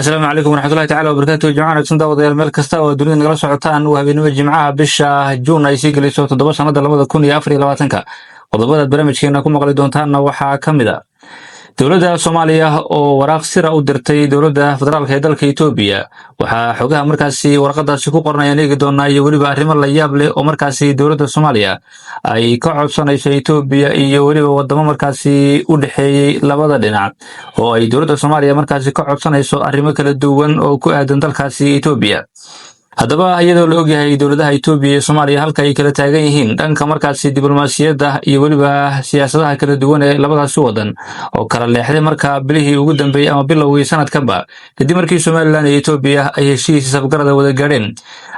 السلام عليكم ورحمة الله تعالى وبركاته جماعة كسندا وديال meel kasta oo dunida nagala socotaan waa habeenimo Jimcaha bisha June ay sii galayso 7 sanada 2024 qodobada barnaamijkeena ku maqli doontaan waxaa kamid ah dowladda Soomaaliya oo waraaq sir ah u dirtay dowladda federaalka ee dalka Itoobiya waxa xogaha markaasi warqadaasi ku qornayaan eegi doonaa iyo waliba arrimo la yaab leh oo markaasi dowladda Soomaaliya ay ka codsanayso Itoobiya iyo waliba wadamo markaasi u dhaxeeyay labada dhinac oo ay dowladda Soomaaliya markaasi ka codsanayso arrimo kala duwan oo ku aadan dalkaasi Itoobiya haddaba iyadoo la ogyahay dowladaha Itoobiya iyo Soomaaliya halka ay kala taagan yihiin dhanka markaasi diblomaasiyadda iyo waliba siyaasadaha kala duwan ee labadaas wadan oo kala leexday marka bilihii ugu dambeeyay ama bilowgii sanadkanba kadib markii Soomaaliland iyo Itoobiya ay heshiis safgarada wada gaadheen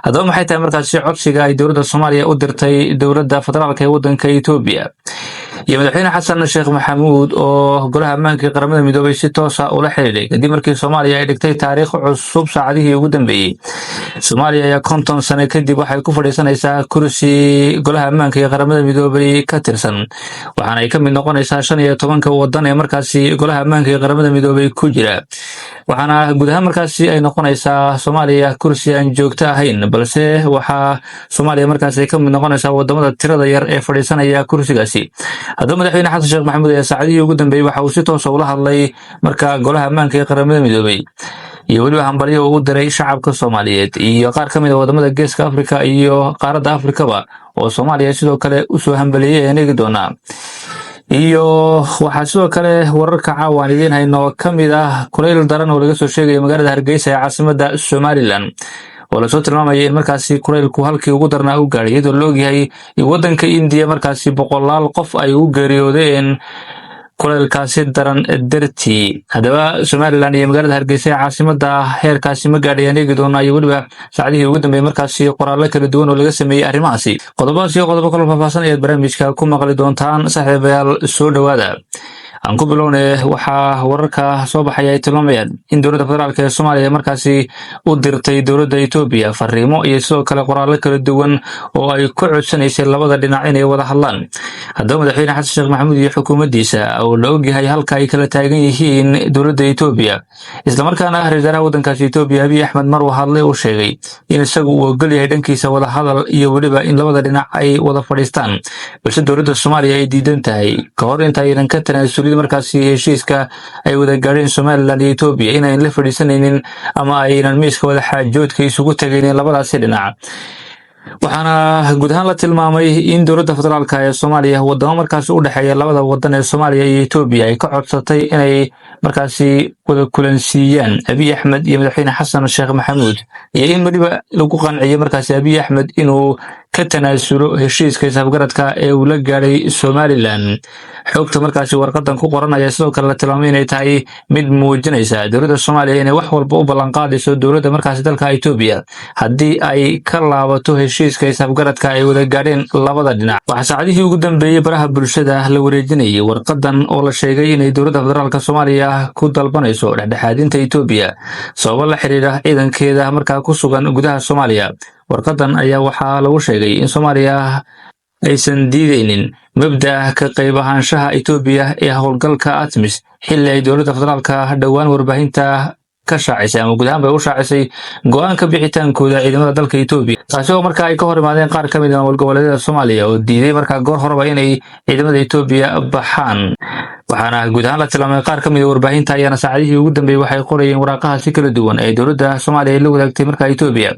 haddaba maxay tahay markaasi codsiga ay dowladda Soomaaliya u dirtay dowladda federaalka ee wadanka Itoobiya iyo madaxweyne xasan sheekh maxamuud oo golaha ammaanka qaramada midoobay si toos ah ula xiriiray kadib markii Soomaaliya ay dhigtay taariikh cusub saacadihii ugu dambeeyay Soomaaliya ayaa 50 sano kadib waxay ku fadhiisanaysaa kursi golaha ammaanka qaramada midoobay ka tirsan waxaana ay ka mid noqonaysaa 15 wadan ee markaasi golaha ammaanka qaramada midoobay ku jira waxaana guud ahaan markaasi ay noqonaysaa Soomaaliya kursi aan joogto ahayn balse waxa Soomaaliya markaasi ay ka mid noqonaysaa wadamada tirada yar ee fadhiisanaya kursigaasi haddaba madaxweyne xasan sheekh maxamuud ee saacadihii ugu dambeeyay waxa uu si toos ah ula hadlay marka golaha ammaanka ee qaramada midoobay iyo waliba hambalyo uu diray shacabka Soomaaliyeed iyo qaar ka mid ah wadamada Geeska Afrika iyo qaaradda Afrikaba oo Soomaaliya sidoo kale u soo hambaliyay eegi doona iyo waxa sidoo kale wararka caawan idin hayno kamid ah kuleyl daran oo laga soo sheegay magaalada Hargeysa ee caasimadda Somaliland oo la soo tilmaamay in markaasi kuleylku halkii ugu darnaa u gaaray iyadoo la ogyahay in wadanka India markaasi boqolaal qof ay u geeriyoodeen kuleylkaasi daran dartii haddaba Somaliland iyo magaalada Hargeysa ee caasimadda heerkaasi ma gaadhayaan eegi doonaa iyo waliba saacadihii ugu dambeeyay markaasi qoraallo kala duwan oo laga sameeyay arrimahaasi qodobadas iyo qodobo kale faahfaahsan ee barnaamijka ku maqli doontaan saaxiibayaal soo dhawaada aan ku bilownay waxa wararka soo baxay ay tilmaamayaan in dowladda federaalka ee Soomaaliya markaasi u dirtay dowladda Itoobiya fariimo iyo sidoo kale qoraallo kala duwan oo ay ku codsanaysay labada dhinac inay wada hadlaan haddaba madaxweyne xasan sheekh maxamuud iyo xukuumaddiisa oo la ogyahay halka ay kala taagan yihiin dowladda Itoobiya isla markaana ra'iisul wasaaraha wadankaasi Itoobiya Abiy Ahmed mar uu hadlay uu sheegay in isagu uu ogol yahay dhankiisa wada hadal iyo waliba in labada dhinac ay wada fadhiistaan balse dowladda Soomaaliya ay diidan tahay ka hor inta aynan ka tanaasulin markaasi heshiiska ay wada gaareen Soomaaliland iyo Itoobiya inay la fadhiisanaynin ama aynan miiska wada xaajoodka isugu tagayeen labadaas dhinac waxaana guud ahaan la tilmaamay in dowladda federaalka ee Soomaaliya wadamo markaasi u dhaxeeya labada wadan ee Soomaaliya iyo Itoobiya ay ka codsatay inay markaasi wada kulansiiyaan Abiy Ahmed iyo madaxweyne xasan sheekh maxamuud iyo in waliba lagu qanciyo markaasi Abiy Ahmed inuu ka tanaasulo heshiiska safgaradka ee uu la gaaray Somaliland xogta markaasi warqadan ku qoranaya sidoo kale la tilmaamay inay tahay mid muujinaysa dowladda Soomaaliya inay wax walba u ballan qaadayso dowladda markaasi dalka Itoobiya haddii ay ka laabato heshiiska safgaradka ay wada gaadheen labada dhinac waxa saacadihii ugu dambeeyay baraha bulshada la wareejinayay warqadan oo la sheegay inay dowladda federaalka Soomaaliya ku dalbanayso dhexdhexaadinta Itoobiya sabab la xiriira ciidankeeda markaa ku sugan gudaha Soomaaliya warqadan ayaa waxaa lagu sheegay in Soomaaliya aysan diideynin mabda'a ka qayb ahaanshaha Itoobiya ee howlgalka ATMIS xilli ay dowladda federaalka dhawaan warbaahinta ka shaacisay ama guud ahaan bay u shaacisay go'aanka bixitaankooda ciidamada dalka Itoobiya taasi oo markaa ay ka hor imaadeen qaar ka mid ah goboleedyada Soomaaliya oo diiday markaa goor horeba inay ciidamada Itoobiya baxaan waxaana guud ahaan la tilmaamay qaar ka mid ah warbaahinta ayaana saacadihii ugu dambeeyay waxay qorayeen waraaqaha si kala duwan ee dowladda Soomaaliya la wadaagtay markaa Itoobiya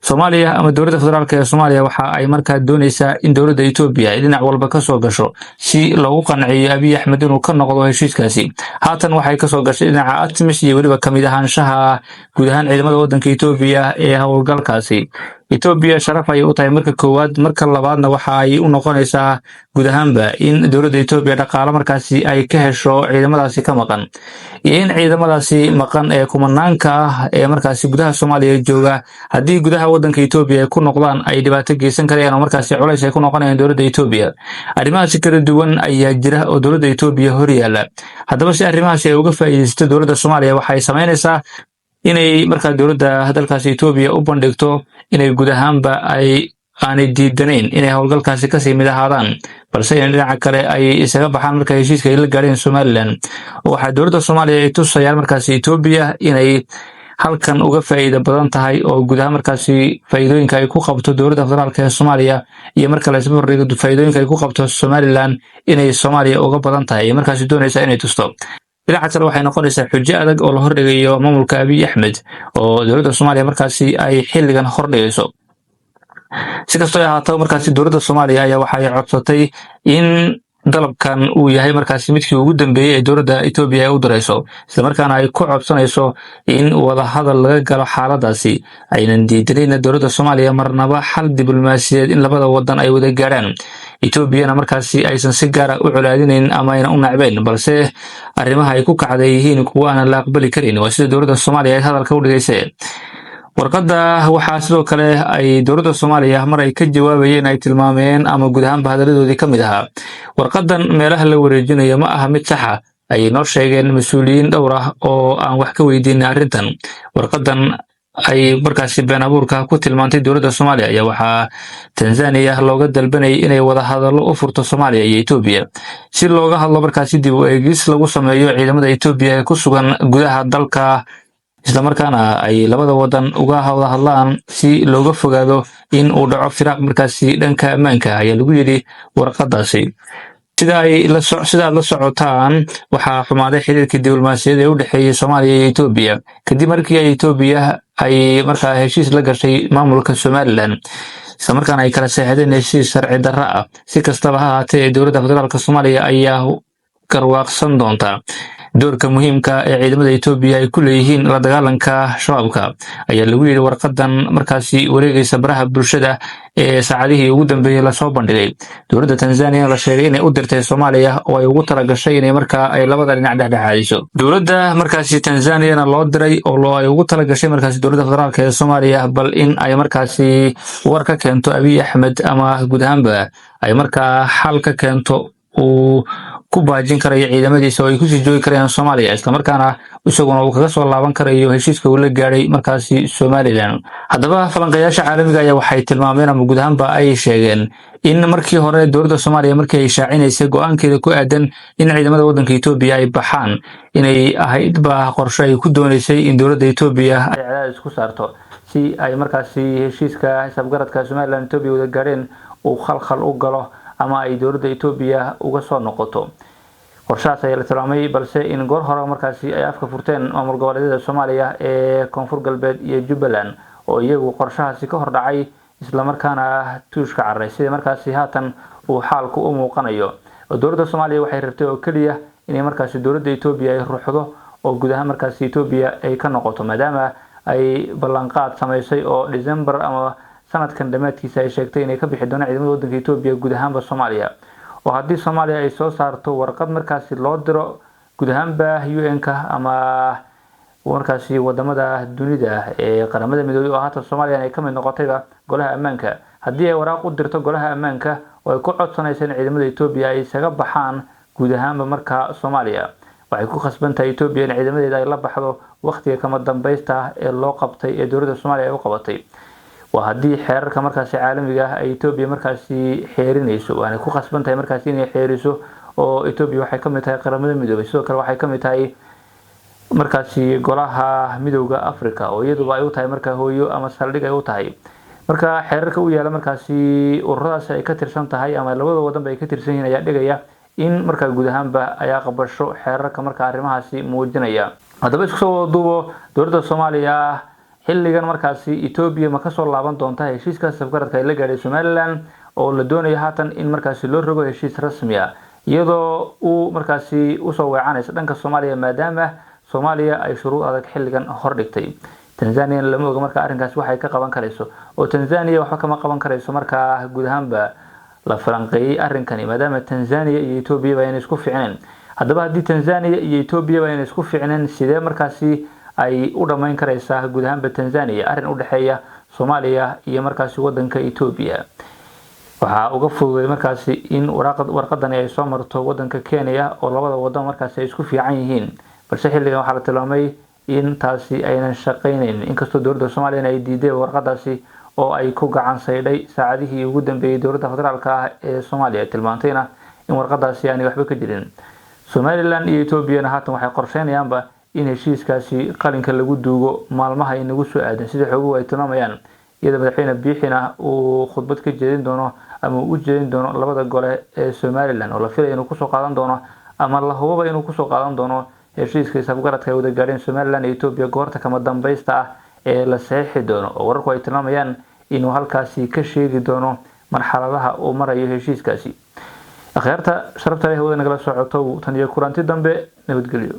Soomaaliya ama dowladda federaalka ee Soomaaliya waxa ay markaa doonaysaa in dowladda Itoobiya ay dhinac walba ka soo gasho si loogu qanciyo Abiy Ahmed inuu ka noqdo heshiiskaasi haatan waxay ka soo gashay dhinaca ATMIS iyo waliba kamid ahaanshaha guud ahaan ciidamada wadanka Itoobiya ee howlgalkaasi Itoobiya sharaf ay u tahay marka koowaad marka labaadna waxa ay u noqonaysaa guud ahaanba in dowladda Itoobiya dhaqaale markaasi ay ka hesho ciidamadaasi ka maqan iyo in ciidamadaasi maqan ee kumanaanka ah ee markaasi gudaha Soomaaliya jooga haddii gudaha wadanka Itoobiya ay ku noqdaan ay dhibaato geysan karayaan oo markaasi culays ay ku noqonayaan dowladda Itoobiya arrimahaasi kala duwan ayaa jira oo dowladda Itoobiya hor yaala haddaba si arrimahaasi ay uga faa'iideysto dowladda Soomaaliya waxay sameynaysaa inay markaa dowladda dalkaasi Itoobiya u bandhigto inay guud ahaanba ay aanay diidanayn inay howlgalkaasi kasii mid ahaadaan balse in dhinaca kale ay isaga baxaan marka heshiiska ay la gaadheen Somaliland. Waxaa dowladda Soomaaliya ay tusayaan markaasi Itoobiya inay halkan uga faa'iido badan tahay oo gudaha markaasi faa'iidooyinka ay ku qabto dowladda federaalka ee Soomaaliya iyo marka la isku barbardhigo faa'iidooyinka ay ku qabto Somaliland inay Soomaaliya uga badan tahay iyo markaasi doonaysa inay tusto. dhinaca kale waxay noqonaysaa xujo adag oo la hordhigayo maamulka Abiy Ahmed oo dowladda Soomaaliya markaasi ay xilligan hordhigayso. si kastoo ay ahaato markaasi dowladda Soomaaliya ayaa waxay codsatay in dalabkan uu yahay markaasi midkii ugu dambeeyay ee dowladda Itoobiya ay u dirayso isla markaana ay ku codsanayso in wada hadal laga galo xaaladaasi aynan diidanayn dowladda Soomaaliya marnaba xal diblomaasiyadeed in labada wadan ay wada gaaraan. Itoobiyana markaasi aysan si gaar ah u colaadinayn ama aynan u nacbayn balse arrimaha ay ku kacday yihiin kuwa aan la aqbali karin waa sida dowladda Soomaaliya ay hadalka u dhigaysay. warqadda waxaa sidoo kale ay dowladda Soomaaliya mar ay ka jawaabayeen ay tilmaameen ama guud ahaanba hadaladoodii ka mid ahaa warqaddan meelaha la wareejinayo ma aha mid sax ah ay noo sheegeen mas'uuliyiin dhowr ah oo aan wax ka weydiinay arrintan. warqaddan ay markaasi been abuurka ku tilmaantay dowladda Soomaaliya ayaa waxaa Tanzania looga dalbanayay inay wada hadallo u furto Soomaaliya iyo Itoobiya si looga hadlo markaasi dib u eegis lagu sameeyo ciidamada Itoobiya ee ku sugan gudaha dalka isla markaana ay labada wadan uga wada hadlaan si looga fogaado in uu dhaco firaaq markaasi dhanka ammaanka ayaa lagu yidhi warqadaasi. sidaad la socotaan waxaa xumaaday xiriirkii diblomaasiyadeed ee u dhexeeyay Soomaaliya iyo Itoobiya kadib markii ay Itoobiya ay markaa heshiis la gashay maamulka Somaliland isla markaana ay kala saxiixdeen heshiis sharci darro ah. si kastaba ha ahaatee dowladda federaalka Soomaaliya ayaa garwaaqsan doonta doorka muhiimka ee ciidamada Itoobiya ay ku leeyihiin la dagaalanka shabaabka ayaa lagu yidhi warqadan markaasi wareegaysa baraha bulshada ee saacadihii ugu dambeeyay la soo bandhigay. dowladda Tanzania la sheegay inay u dirtay Soomaaliya oo ay ugu talagashay inay markaa ay labada dhinac dhexdhexaadiso. dowladda markaasi Tanzaniana loo diray oo ay ugu talagashay markaasi dowladda federaalka ee Soomaaliya bal in ay markaasi war ka keento Abiy Ahmed ama guud ahaanba ay markaa xal ka keento uu ku baajin karayo ciidamadiisa oo ay kusii joogi karayaan Soomaaliya isla markaana isaguna uu kaga soo laaban karayo heshiiska uu la gaadhay markaasi Somaliland. haddaba falanqeeyaasha caalamiga ayaa waxay tilmaameen ama guud ahaanba ay sheegeen in markii hore dowladda Soomaaliya markii ay shaacinaysay go'aankeeda ku aadan in ciidamada waddanka Itoobiya ay baxaan inay ahayd qorshe ay ku doonaysay in dowladda Itoobiya ay cadaadis ku saarto si ay markaasi heshiiska isafgaradka Somaliland Itoobiya wada gaadheen uu khalkhal u galo ama ay dowladda Itoobiya uga soo noqoto. qorshahaas ayaa la tilmaamay balse in goor hore markaasi ay afka furteen maamul goboleedyada Soomaaliya ee Koonfur Galbeed iyo Jubbaland oo iyagu qorshahaasi ka hor dhacay isla markaana tuushka carray sida markaasi haatan uu xaalku u muuqanayo. dowladda Soomaaliya waxay rabtay oo kaliya inay markaasi dowladda Itoobiya ay ruuxdo oo gudaha markaasi Itoobiya ay ka noqoto maadaama ay ballanqaad samaysay oo December ama sanadkan dhamaadkiisa ay sheegtay inay ka bixi doonaan ciidamada waddanka Itoobiya guud ahaanba Soomaaliya oo haddii Soomaaliya ay soo saarto warqad markaasi loo diro guud ahaanba UN-ka ama markaasi wadamada dunida ee qaramada midoobay oo haatan Soomaaliya ay ka mid noqotayba golaha ammaanka haddii ay waraaq u dirto golaha ammaanka oo ay ku codsanayso in ciidamada Itoobiya ay isaga baxaan guud ahaanba marka Soomaaliya waxay ku khasban tahay Itoobiya in ciidamadeeda ay la baxdo waqtiga kama dambaysta ee loo qabtay ee dowladda Soomaaliya ay u qabatay. waa haddii xeerarka markaasi caalamiga ah ay Itoobiya markaasi xeerinayso waana ku khasban tahay markaasi inay xeeriso oo Itoobiya waxay ka mid tahay qaramada midoobay sidoo kale waxay ka mid tahay markaasi golaha midowga Afrika oo iyaduba ay u tahay markaa hooyo ama saldhig ay u tahay. marka xeerarka u yaala markaasi ururadaas ay ka tirsan tahay ama labada wadan ay ka tirsan yihiin ayaa dhigaya in markaa guud ahaanba ay aqbasho xeerarka markaa arrimahaasi muujinaya. haddaba isku soo duubo dowladda Soomaaliya xilligan markaasi Itoobiya ma ka soo laaban doonta heshiiska safgaradka ay la gaadhay Somaliland oo la doonayo haatan in markaasi loo rogo heshiis rasmi ah iyadoo uu markaasi u soo weecanaysa dhanka Soomaaliya maadaama Soomaaliya ay shuruud adag xilligan hor dhigtay. Tanzania lama oga markaa arrinkaas waxay ka qaban karayso oo Tanzania waxba kama qaban karayso markaa guud ahaanba la falanqeeyay arrinkani maadaama Tanzania iyo Itoobiya ay isku fiicneen. haddaba haddii Tanzania iyo Itoobiya ay isku fiicneen sidee markaasi ay u dhameyn karaysaa guud ahaanba Tanzania arrin u dhaxeeya Soomaaliya iyo markaasi waddanka Itoobiya. waxaa uga fududay markaasi in warqadan ay soo marto waddanka Kenya oo labada wadan markaasi ay isku fiican yihiin balse xilligan waxaa la tilmaamay in taasi aynan shaqeynayn inkastoo dowladda Soomaaliya ay diiday warqadaasi oo ay ku gacan saydhay saacadihii ugu dambeeyay dowladda federaalka ah ee Soomaaliya tilmaantayna in warqadaasi aanay waxba ka jirin. Somaliland iyo Ethiopia haatan waxay qorsheynayaanba in heshiiskaasi qalinka lagu duugo maalmaha inagu soo aadan sida xoguhu ay tilmaamayaan, iyada madaxweyne Biixina uu khudbad ka jeedin doono ama uu jeedin doono labada gole ee Somaliland oo la filayo inuu ku soo qaadan doono ama la hubo inuu ku soo qaadan doono heshiiska isafgaradka ay wada gaareen Somaliland iyo Ethiopia goorta kama dambaysta ah ee la saxiixi doono, oo wararku ay tilmaamayaan inuu halkaasi ka sheegi doono marxaladaha uu marayo heshiiskaasi. Akhyaarta sharafta leh wada nagala socoto tan iyo kulanti dambe, nabadgelyo.